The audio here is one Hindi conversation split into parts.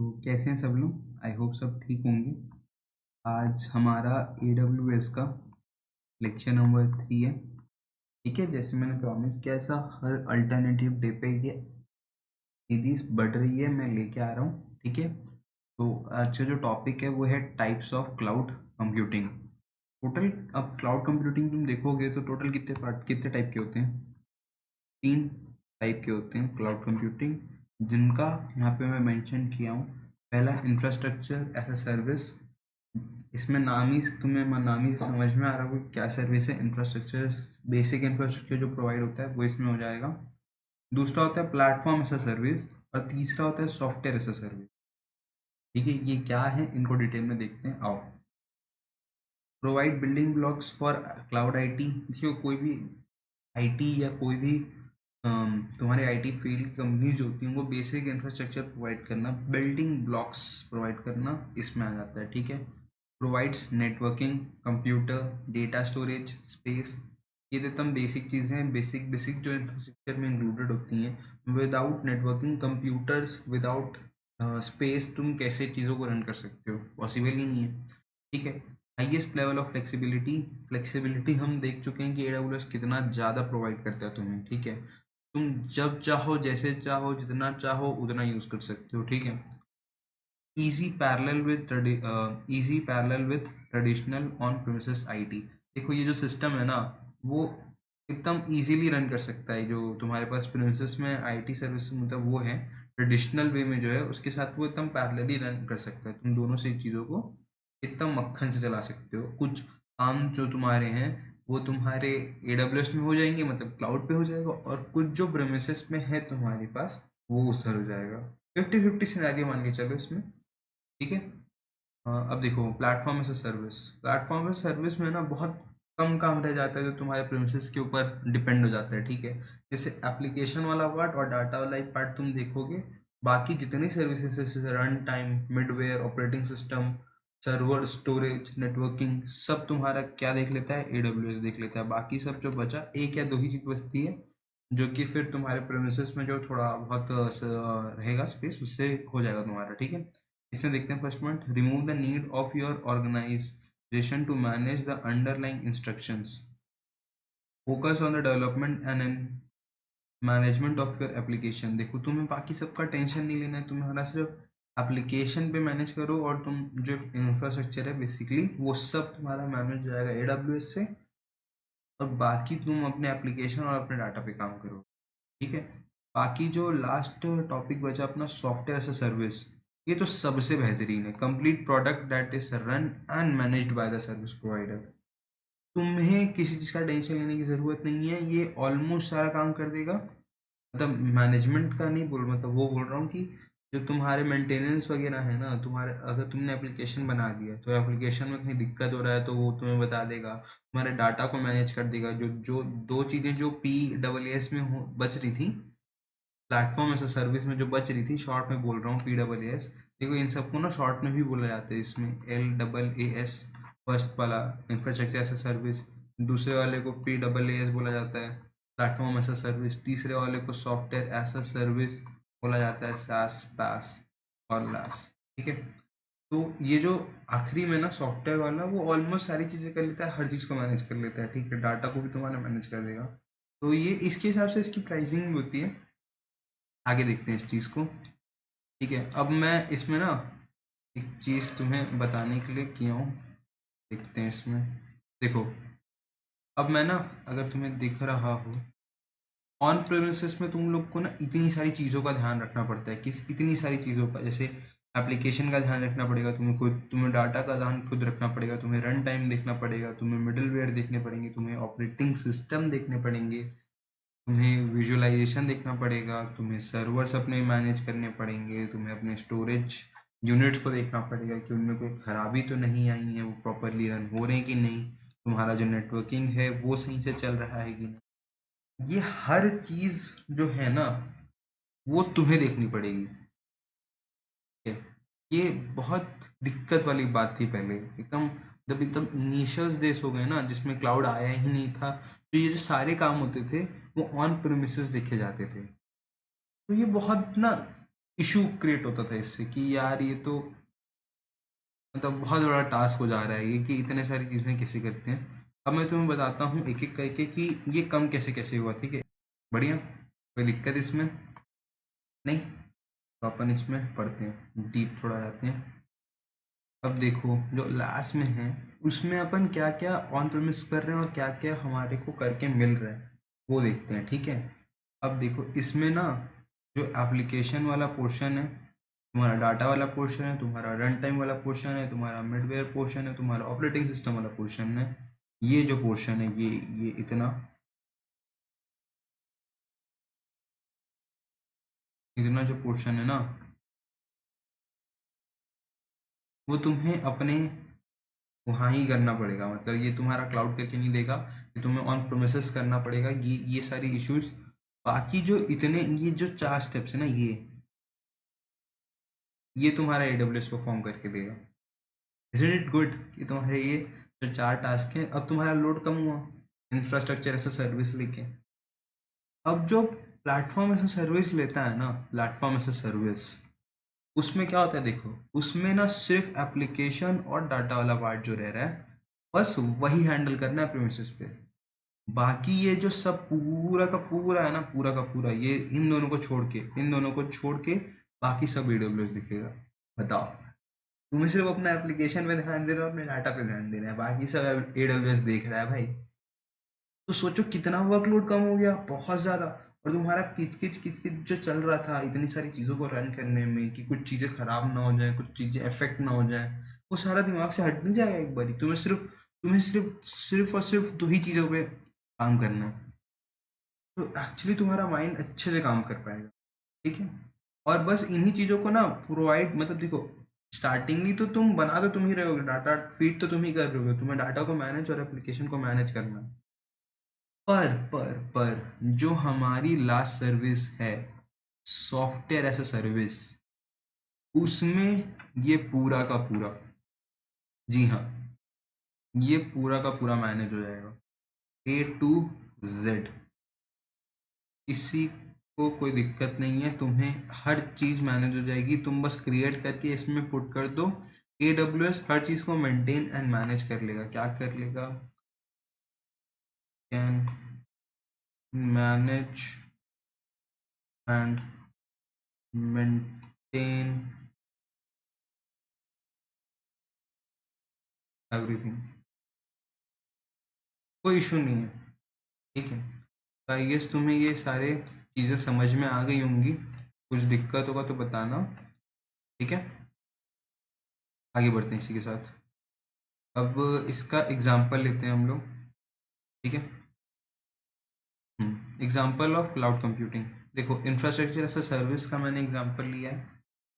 तो कैसे हैं सब लोग? आई होप सब ठीक होंगे। आज हमारा AWS का लेक्चर नंबर 3 है। ठीक है, जैसे मैंने प्रॉमिस किया था हर अल्टरनेटिव डे पे ये सीरीज बढ़ रही है, मैं लेके आ रहा हूँ। ठीक है, तो आज का जो टॉपिक है वो है types of cloud computing. Total अब क्लाउड कंप्यूटिंग तुम देखोगे तो टोटल कितने टाइप के होते हैं? 3 टाइप के होते हैं क्लाउड कंप्यूटिंग, जिनका यहाँ पे मैं मेंशन किया हूँ। पहला इंफ्रास्ट्रक्चर एज अ सर्विस। इसमें नाम ही से समझ में आ रहा है कि क्या सर्विस है। इंफ्रास्ट्रक्चर, बेसिक इंफ्रास्ट्रक्चर जो प्रोवाइड होता है वो इसमें हो जाएगा। दूसरा होता है प्लेटफॉर्म एज अ सर्विस और तीसरा होता है सॉफ्टवेयर एज अ सर्विस। ठीक है, ये क्या है इनको डिटेल में देखते हैं, आओ। Provide building blocks for cloud IT. देखियो, कोई भी आईटी या कोई भी तुम्हारे आईटी फील्ड कंपनीज जो होती हैं वो बेसिक इंफ्रास्ट्रक्चर प्रोवाइड करना, बिल्डिंग ब्लॉक्स प्रोवाइड करना इसमें आ जाता है। ठीक है, provides networking, computer, data storage, space. ये तो एकदम बेसिक चीज़ें हैं, बेसिक बेसिक जो इंफ्रास्ट्रक्चर में इंक्लूडेड होती हैं। Without networking computers, without space तुम कैसे चीज़ों को रन कर सकते हो? पॉसिबल ही नहीं है। ठीक है, highest level of flexibility. Flexibility हम देख चुके हैं कि AWS कितना ज़्यादा प्रोवाइड करता है तुम्हें। ठीक है, तुम जब चाहो, जैसे चाहो, जितना चाहो उतना यूज़ कर सकते हो। ठीक है, easy parallel with traditional on premises IT. देखो, ये जो सिस्टम है ना, वो एकदम इजीली रन कर सकता है। जो तुम्हारे पास प्रीमिसेस में आईटी सर्विस मतलब वो है, ट्रेडिशनल वे में जो है उसके साथ वो एकदम पैरेलली रन कर सकता है। तुम दोनों से चीज़ों को एकदम मक्खन से चला सकते हो। कुछ काम जो तुम्हारे हैं वो तुम्हारे AWS में हो जाएंगे, मतलब क्लाउड पे हो जाएगा, और कुछ जो प्रीमिसेस में है तुम्हारे पास वो उधर हो जाएगा। 50-50 सिनेरियो मान के चलो इसमें। ठीक है, अब देखो platform as a service. Platform as service में ना बहुत कम काम रह जाता है जो तुम्हारे प्रेमिसेस के ऊपर डिपेंड हो जाता है। ठीक है, जैसे एप्लीकेशन वाला पार्ट और डाटा वाला एक पार्ट तुम देखोगे, बाकी जितनी सर्विसेज जैसे run time, middleware, operating system, server, storage, networking, सब तुम्हारा क्या देख लेता है? AWS देख लेता है। बाकी सब जो बचा, एक या दो ही चीज बचती है जो कि फिर तुम्हारे प्रेमिसेस में जो थोड़ा बहुत रहेगा स्पेस, उससे हो जाएगा तुम्हारा। ठीक है, इसमें देखते हैं first point, remove the need of your organisation to manage the underlying instructions, focus on the development and management of your application. देखो, तुम्हें बाकी सबका टेंशन नहीं लेना है, तुम्हारा सिर्फ एप्लीकेशन पे मैनेज करो, और तुम जो इंफ्रास्ट्रक्चर है बेसिकली वो सब तुम्हारा मैनेज हो जाएगा AWS से, और बाकी तुम अपने एप्लीकेशन और अपने डाटा पे काम करो। ठीक है, बाकी जो लास्ट टॉपिक बचा अपना, सॉफ्टवेयर एज अ सर्विस, ये तो सबसे बेहतरीन है। Complete product that is run and managed by the service provider. तुम्हें किसी चीज़ का टेंशन लेने की ज़रूरत नहीं है, ये ऑलमोस्ट सारा काम कर देगा। मतलब मैनेजमेंट का नहीं बोल, मतलब वो बोल रहा हूँ कि जो तुम्हारे मेंटेनेंस वगैरह है ना, तुम्हारे अगर तुमने एप्लीकेशन बना दिया तो एप्लीकेशन में कहीं दिक्कत हो रहा है तो वो तुम्हें बता देगा। तुम्हारे डाटा को मैनेज कर देगा। जो जो दो चीज़ें जो PWS में हो बच रही थी, प्लेटफॉर्म एज अ सर्विस में जो बच रही थी, शॉर्ट में बोल रहा हूँ PWS। देखो, इन सबको ना शॉर्ट में भी बोला जाता है, इसमें LAAS। फर्स्ट वाला इंफ्रास्ट्रक्चर एज अ सर्विस, दूसरे वाले को PAAS बोला जाता है, प्लेटफॉर्म एज अ सर्विस। तीसरे वाले को सॉफ्टवेयर एज अ सर्विस बोला जाता है, SaaS, PaaS और लास। ठीक है, तो ये जो आखिरी में ना सॉफ्टवेयर वाला, वो ऑलमोस्ट सारी चीज़ें कर लेता है, हर चीज़ को मैनेज कर लेता है। ठीक है, डाटा को भी तुम्हारा मैनेज कर देगा। तो ये इसके हिसाब से इसकी प्राइसिंग भी होती है। आगे देखते हैं इस चीज़ को। ठीक है, अब मैं इसमें ना एक चीज़ तुम्हें बताने के लिए किया हूँ। देखते हैं इसमें, देखो, अब मैं ना, अगर तुम्हें दिख रहा हो, ऑन प्रेमिसेस में तुम लोग को ना इतनी सारी चीज़ों का ध्यान रखना पड़ता है। किस इतनी सारी चीज़ों का, जैसे एप्लीकेशन का ध्यान रखना पड़ेगा तुम्हें खुद, तुम्हें डाटा का ध्यान खुद रखना पड़ेगा, तुम्हें रन टाइम देखना पड़ेगा, तुम्हें मिडलवेयर देखने पड़ेंगे, तुम्हें ऑपरेटिंग सिस्टम देखने पड़ेंगे, तुम्हें विजुअलाइजेशन देखना पड़ेगा, तुम्हें सर्वर्स अपने मैनेज करने पड़ेंगे, तुम्हें अपने स्टोरेज यूनिट्स को देखना पड़ेगा कि उनमें कोई खराबी तो नहीं आई है, वो प्रॉपरली रन हो रहे हैं कि नहीं, तुम्हारा जो नेटवर्किंग है वो सही से चल रहा है कि नहीं। ये हर चीज़ जो है ना, वो तुम्हें देखनी पड़ेगी। ठीक है? ये बहुत दिक्कत वाली बात थी पहले, एकदम जब एकदम इनिशियल डेज हो गए ना जिसमें क्लाउड आया ही नहीं था, तो ये जो सारे काम होते थे वो ऑन प्रेमिसेस देखे जाते थे। तो ये बहुत ना इशू क्रिएट होता था इससे कि यार ये तो मतलब बहुत बड़ा टास्क हो जा रहा है ये कि इतने सारी चीज़ें कैसे करते हैं। अब मैं तुम्हें बताता हूँ एक-एक करके कि ये कम कैसे-कैसे हुआ, ठीक है? बढ़िया? कोई दिक्कत इसमें? नहीं? तो अपन इसमें पढ़ते हैं, डीप थोड़ा जाते हैं। अब देखो जो लास्ट में है, उसमें अपन क्या-क्या ऑन प्रेमिस कर रहे हैं और क्या-क्या हमारे को करके मिल रहा है, वो देखते हैं, ठीक है? अब देखो इसमें ना जो एप्लीकेशन वाला पोर्शन है, तुम्हारा डाटा वाला पोर्शन है, तुम्हारा रन टाइम वाला पोर्शन है, तुम्हारा मिडवेयर पोर्शन है, तुम्हारा ऑपरेटिंग सिस्टम वाला पोर्शन है। ये जो पोर्शन है ये इतना इतना जो पोर्शन है ना, वो तुम्हें अपने वहाँ ही करना पड़ेगा। मतलब ये तुम्हारा क्लाउड करके नहीं देगा, ये तुम्हें ऑन प्रोमिसेस करना पड़ेगा। ये सारी इश्यूज, बाकी जो इतने ये जो 4 स्टेप्स है ना, ये तुम्हारा एडब्ल्यूएस परफॉर्म करके देगा। इज़न्ट इट गुड कि तुम्हारे ये जो 4 टास्क हैं, अब तुम्हारा लोड कम हुआ इंफ्रास्ट्रक्चर एज़ अ सर्विस लेके। अब जो प्लेटफ़ॉर्म एज़ अ सर्विस लेता है ना, प्लेटफ़ॉर्म एज़ अ सर्विस, उसमें क्या होता है देखो, उसमें ना सिर्फ़ एप्लीकेशन और डाटा वाला पार्ट जो रह रहा है, बस वही हैंडल करना है प्रीमिसेस पे। बाकी ये जो सब पूरा का पूरा है ना, पूरा का पूरा ये इन दोनों को छोड़ के बाकी सब एडब्ल्यूएस दिखेगा। बताओ, तुम्हें सिर्फ अपना एप्लीकेशन पे ध्यान देना है और अपने डाटा पे ध्यान देना है, बाकी सब एडब्ल्यूएस देख रहा है भाई। तो सोचो कितना वर्कलोड कम हो गया, बहुत ज़्यादा। और तुम्हारा किच किच जो चल रहा था इतनी सारी चीज़ों को रन करने में कि कुछ चीज़ें खराब ना हो जाए, कुछ चीज़ें अफेक्ट ना हो जाए, वो सारा दिमाग से हट नहीं जाएगा एक बारी। तुम्हें सिर्फ दो ही चीज़ों पे काम करना है, तो एक्चुअली तुम्हारा माइंड अच्छे से काम कर पाएगा, ठीक है? और बस इन्हीं चीज़ों को ना प्रोवाइड, मतलब देखो, स्टार्टिंगली तो तुम बना तो तुम ही रहे होगे, डाटा फीड तो तुम ही कर रहे होगे, तुम्हें डाटा को मैनेज और एप्लीकेशन को मैनेज करना है। पर जो हमारी लास्ट सर्विस है, सॉफ्टवेयर एज अ सर्विस, उसमें ये पूरा का पूरा, जी हाँ, ये पूरा का पूरा मैनेज हो जाएगा, ए टू जेड। किसी को कोई दिक्कत नहीं है, तुम्हें हर चीज़ मैनेज हो जाएगी। तुम बस क्रिएट करके इसमें पुट कर दो, एडब्ल्यूएस हर चीज़ को मेंटेन एंड मैनेज कर लेगा। क्या कर लेगा? Can manage and maintain everything. कोई इशू नहीं है, ठीक है? तो आई गेस तुम्हें ये सारे चीज़ें समझ में आ गई होंगी। कुछ दिक्कत होगा तो बताना, ठीक है? आगे बढ़ते हैं इसी के साथ। अब इसका एग्जाम्पल लेते हैं हम लोग, ठीक है? Example of cloud computing. देखो इंफ्रास्ट्रक्चर एज अ सर्विस का मैंने एग्जाम्पल लिया है।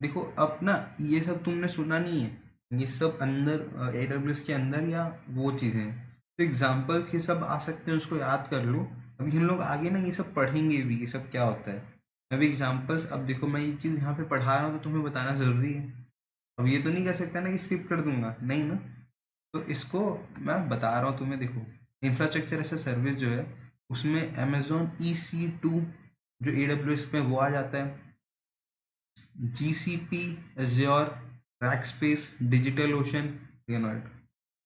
देखो अब ना ये सब तुमने सुना नहीं है, ये सब अंदर एडब्ल्यूएस के अंदर या वो चीज़ें हैं। तो एग्जाम्पल्स ये सब आ सकते हैं, उसको याद कर लो। अभी हम लोग आगे ना ये सब पढ़ेंगे भी, ये सब क्या होता है। अभी एग्जाम्पल्स, अब देखो मैं ये चीज़ यहाँ पे पढ़ा रहा हूँ तो तुम्हें बताना ज़रूरी है। अब ये तो नहीं कर सकता ना कि स्किप कर दूंगा, नहीं ना। तो इसको मैं बता रहा हूँ तुम्हें। देखो इंफ्रास्ट्रक्चर ऐसा सर्विस जो है, उसमें अमेजोन EC2 जो AWS में वो आ जाता है, GCP, Azure, Rackspace, digital ocean, Linode.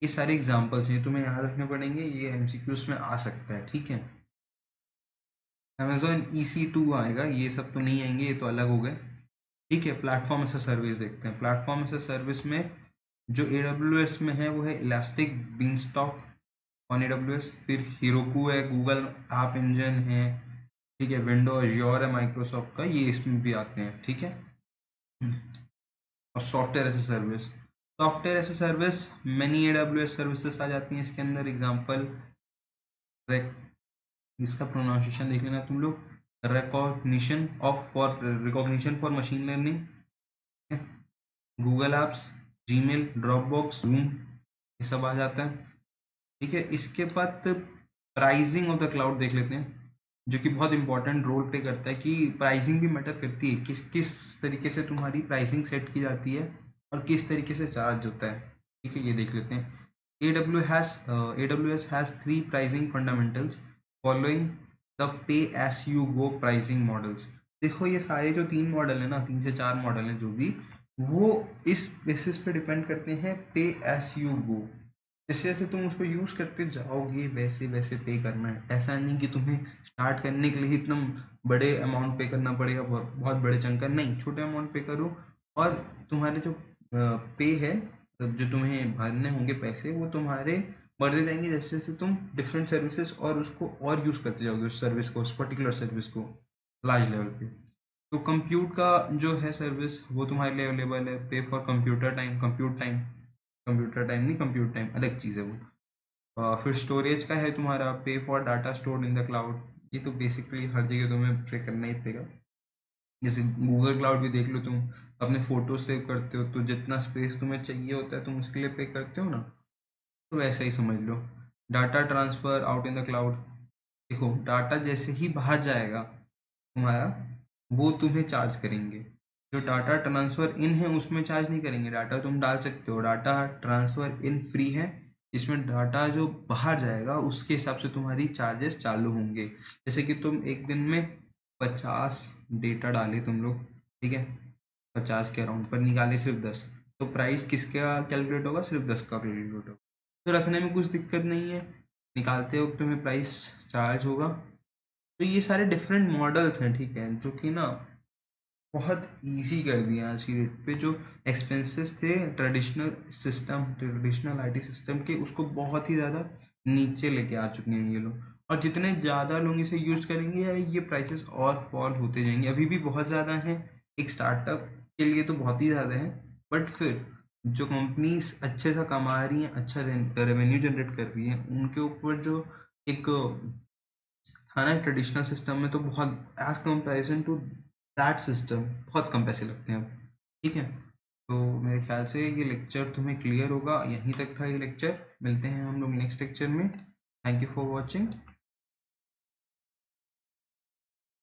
ये सारे एग्जांपल्स हैं, तुम्हें याद रखने पड़ेंगे, ये MCQs में आ सकता है, ठीक है? अमेजोन EC2 आएगा, ये सब तो नहीं आएंगे, ये तो अलग हो गए, ठीक है? प्लेटफॉर्म एज अ सर्विस देखते हैं। प्लेटफॉर्म एज अ सर्विस में जो AWS में है वो है इलास्टिक बीनस्टॉक ऑन AWS, फिर हिरोकू है, गूगल ऐप इंजन है, ठीक है? विंडो एज्योर है माइक्रोसॉफ्ट का, ये इसमें भी आते हैं, ठीक है? और software as a service, software as a service many AWS services आ जाती हैं इसके अंदर। एग्जांपल, इसका प्रोनाउंसिएशन देख लेना तुम लोग, recognition for machine learning, Google apps, Gmail, Dropbox, zoom, ये सब आ जाता है, ठीक है? इसके बाद प्राइसिंग ऑफ द क्लाउड देख लेते हैं, जो कि बहुत इंपॉर्टेंट रोल प्ले करता है कि प्राइसिंग भी मैटर करती है, किस किस तरीके से तुम्हारी प्राइसिंग सेट की जाती है और किस तरीके से चार्ज होता है, ठीक है? ये देख लेते हैं। AWS has three pricing fundamentals following the pay as you go pricing models. देखो ये सारे जो 3 मॉडल है ना, 3 से 4 मॉडल हैं जो भी, वो इस बेसिस पे डिपेंड करते हैं पे एस यू गो। जैसे जैसे तुम उसको यूज़ करते जाओगे वैसे वैसे पे करना है। ऐसा नहीं कि तुम्हें स्टार्ट करने के लिए इतना बड़े अमाउंट पे करना पड़ेगा, बहुत बहुत बड़े चंक का नहीं, छोटे अमाउंट पे करो और तुम्हारे जो पे है, जो तुम्हें भरने होंगे पैसे, वो तुम्हारे बढ़ते जाएंगे जैसे जैसे तुम डिफरेंट सर्विसेज और उसको और यूज़ करते जाओगे, उस सर्विस को, उस पर्टिकुलर सर्विस को लार्ज लेवल पे। तो कंप्यूट का जो है सर्विस, वो तुम्हारे लिए अवेलेबल है, पे for computer time, computer time नहीं, कंप्यूट टाइम अलग चीज़ है वो। फिर स्टोरेज का है तुम्हारा, पे for data stored in the cloud. ये तो बेसिकली हर जगह तुम्हें पे करना ही पड़ेगा। जैसे गूगल क्लाउड भी देख लो, तुम अपने फोटो सेव करते हो तो जितना स्पेस तुम्हें चाहिए होता है तुम उसके लिए पे करते हो ना, तो वैसा ही समझ लो। Data transfer out in the cloud, देखो डाटा जैसे ही बाहर जाएगा तुम्हारा, वो तुम्हें चार्ज करेंगे। जो डाटा ट्रांसफ़र इन है उसमें चार्ज नहीं करेंगे, डाटा तुम डाल सकते हो, डाटा ट्रांसफ़र इन फ्री है। इसमें डाटा जो बाहर जाएगा उसके हिसाब से तुम्हारी चार्जेस चालू होंगे। जैसे कि तुम एक दिन में 50 डेटा डाले तुम लोग, ठीक है, 50 के अराउंड, पर निकाले सिर्फ 10, तो प्राइस किसका कैलकुलेट होगा, सिर्फ 10 का कैलकुलेट होगा। तो रखने में कुछ दिक्कत नहीं है, निकालते वक्त तुम्हें प्राइस चार्ज होगा। तो ये सारे डिफरेंट मॉडल्स हैं, ठीक है, जो कि ना बहुत इजी कर दिया आज की डेट पे। जो एक्सपेंसेस थे ट्रेडिशनल आईटी सिस्टम के, उसको बहुत ही ज़्यादा नीचे लेके आ चुके हैं ये लोग। और जितने ज़्यादा लोग इसे यूज़ करेंगे ये प्राइसेस और फॉल होते जाएंगे। अभी भी बहुत ज़्यादा हैं, एक स्टार्टअप के लिए तो बहुत ही ज़्यादा है, बट फिर जो कंपनीज अच्छे सा कमा रही हैं, अच्छा रेवेन्यू जनरेट कर रही हैं, उनके ऊपर जो एक था ना ट्रेडिशनल सिस्टम में, तो बहुत as comparison to that system बहुत कम पैसे लगते हैं अब, ठीक है। तो मेरे ख्याल से ये लेक्चर तुम्हें क्लियर होगा। यहीं तक था ये लेक्चर, मिलते हैं हम लोग नेक्स्ट लेक्चर में। Thank you for watching.